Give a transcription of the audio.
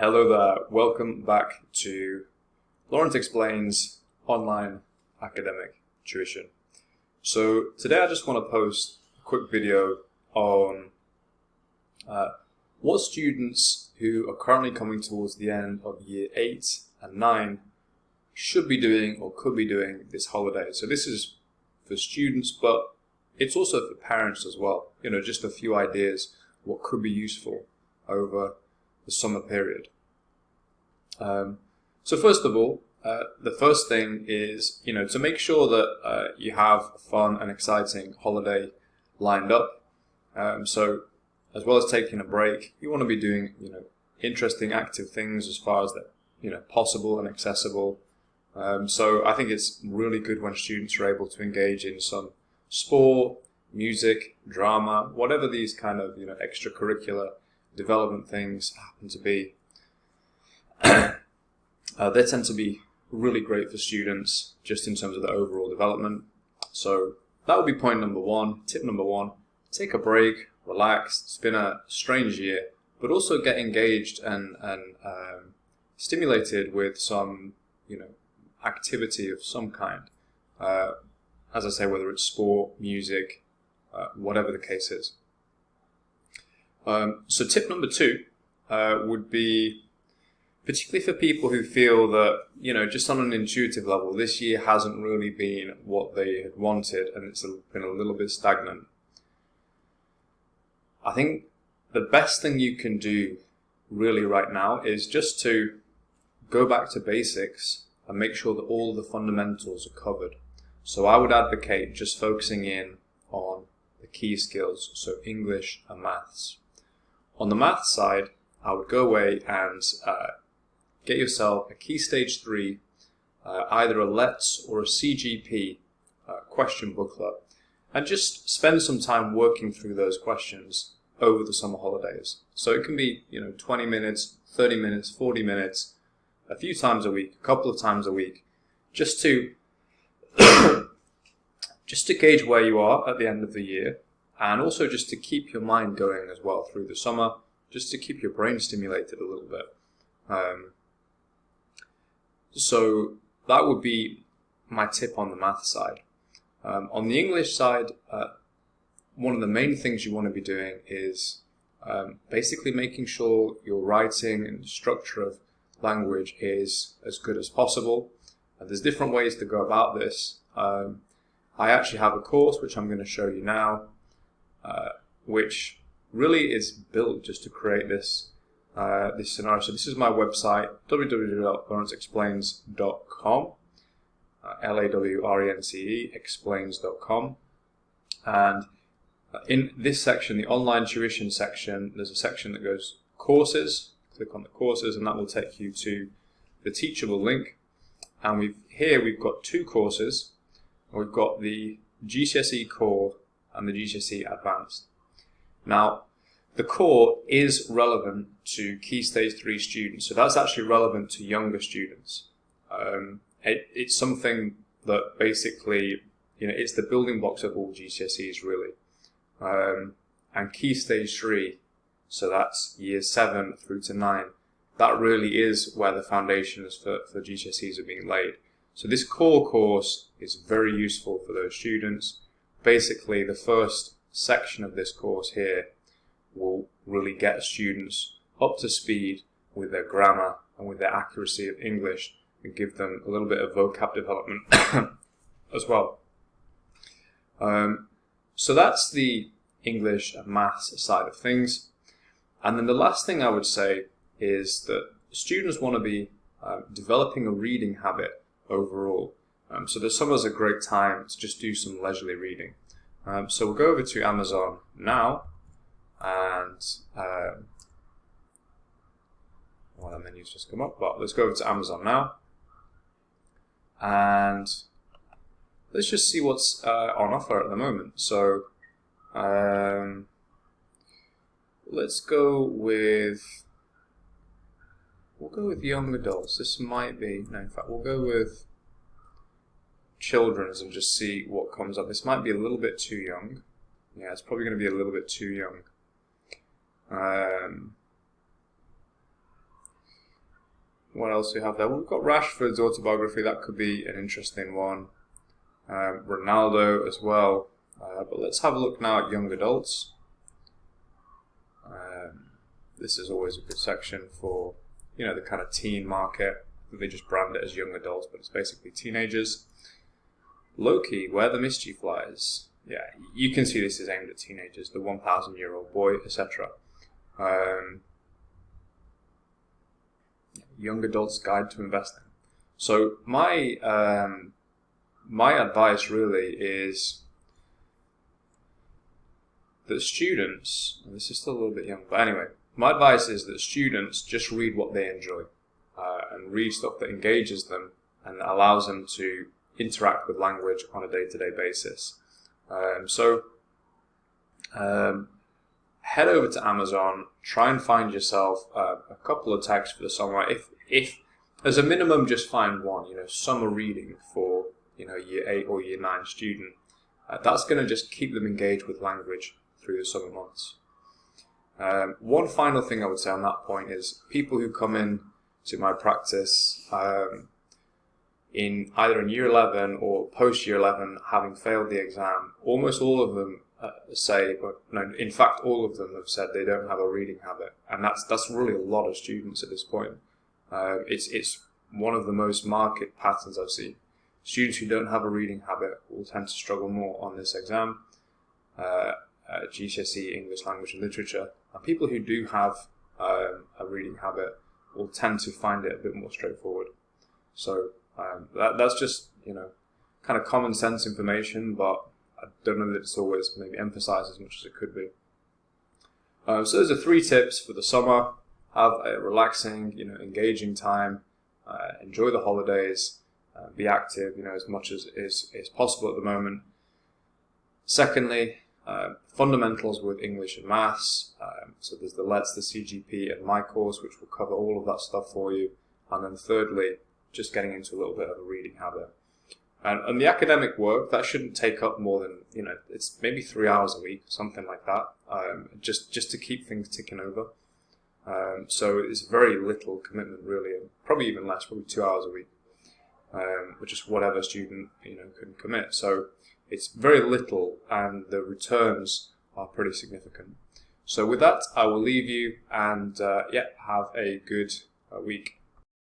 Hello there, welcome back to Lawrence Explains Online Academic Tuition. So today I just want to post a quick video on what students who are currently coming towards the end of year 8 and 9 should be doing or could be doing this holiday. So this is for students, but it's also for parents as well. You know, just a few ideas what could be useful over the summer period. So first of all, the first thing is, to make sure that you have a fun and exciting holiday lined up. So as well as taking a break, you want to be doing, interesting, active things as far as that, possible and accessible. So I think it's really good when students are able to engage in some sport, music, drama, whatever these kind of, extracurricular development things happen to be. They tend to be really great for students just in terms of the overall development. So that would be point number one. Tip number one, take a break, relax. It's been a strange year, but also get engaged and stimulated with some, activity of some kind. As I say, whether it's sport, music, whatever the case is. So tip number two would be, particularly for people who feel that, just on an intuitive level, this year hasn't really been what they had wanted and it's been a little bit stagnant. I think the best thing you can do really right now is just to go back to basics and make sure that all the fundamentals are covered. So I would advocate just focusing in on the key skills, so English and maths. On the maths side, I would go away and get yourself a Key Stage 3, either a LETS or a CGP question booklet, and just spend some time working through those questions over the summer holidays. So it can be, 20 minutes, 30 minutes, 40 minutes, a few times a week, a couple of times a week, just to gauge where you are at the end of the year, and also just to keep your mind going as well through the summer, just to keep your brain stimulated a little bit. So that would be my tip on the math side. On the English side, one of the main things you want to be doing is basically making sure your writing and structure of language is as good as possible. There's different ways to go about this. I actually have a course which I'm going to show you now, which really is built just to create this scenario. So this is my website, www.lawrenceexplains.com, LAWRENCE explains.com, and in this section, the online tuition section, there's a section that goes courses. Click on the courses and that will take you to the Teachable link, and we've got two courses. We've got the GCSE Core and the GCSE Advanced. Now, the core is relevant to Key Stage 3 students, so that's actually relevant to younger students. It's something that basically, it's the building blocks of all GCSEs really. And Key Stage 3, so that's year 7 through to 9, that really is where the foundations for GCSEs are being laid. So this core course is very useful for those students. Basically, the first section of this course here will really get students up to speed with their grammar and with their accuracy of English and give them a little bit of vocab development as well. So that's the English and maths side of things. And then the last thing I would say is that students want to be developing a reading habit overall. So the summer is a great time to just do some leisurely reading. So we'll go over to Amazon now, and well, the menu's just come up, but let's go over to Amazon now, and let's just see what's on offer at the moment. So let's go with, we'll go with young adults. This might be, no, in fact, we'll go with children's and just see what comes up. This might be a little bit too young. Yeah, it's probably going to be a little bit too young. what else we have there? We've got Rashford's autobiography. That could be an interesting one. Ronaldo as well. But let's have a look now at young adults. This is always a good section for, the kind of teen market. They just brand it as young adults, but it's basically teenagers. Loki, Where the Mischief Lies. Yeah, you can see this is aimed at teenagers, the 1,000-year-old boy, etc. Young Adult's Guide to Investing. So my advice really is that students, and this is still a little bit young, but anyway, my advice is that students just read what they enjoy and read stuff that engages them and that allows them to interact with language on a day-to-day basis. Head over to Amazon, try and find yourself a couple of texts for the summer. If as a minimum, just find one, summer reading for, year 8 or year 9 student. That's going to just keep them engaged with language through the summer months. One final thing I would say on that point is people who come in to my practice in either in year 11 or post year 11 having failed the exam, almost all of them say, but no, in fact all of them have said they don't have a reading habit, and that's really a lot of students at this point. It's one of the most marked patterns I've seen. Students who don't have a reading habit will tend to struggle more on this exam, GCSE English Language and Literature, and people who do have a reading habit will tend to find it a bit more straightforward. So that's just kind of common sense information, but I don't know that it's always maybe emphasized as much as it could be. So those are 3 tips for the summer. Have a relaxing, engaging time. Enjoy the holidays. Be active, as much as is possible at the moment. Secondly, fundamentals with English and maths. So there's the LETS, the CGP, and my course, which will cover all of that stuff for you. And then thirdly, just getting into a little bit of a reading habit. And the academic work, that shouldn't take up more than, it's maybe 3 hours a week, something like that, just to keep things ticking over. So it's very little commitment, really, and probably even less, probably 2 hours a week, which is whatever student, can commit. So it's very little, and the returns are pretty significant. So with that, I will leave you, and have a good week.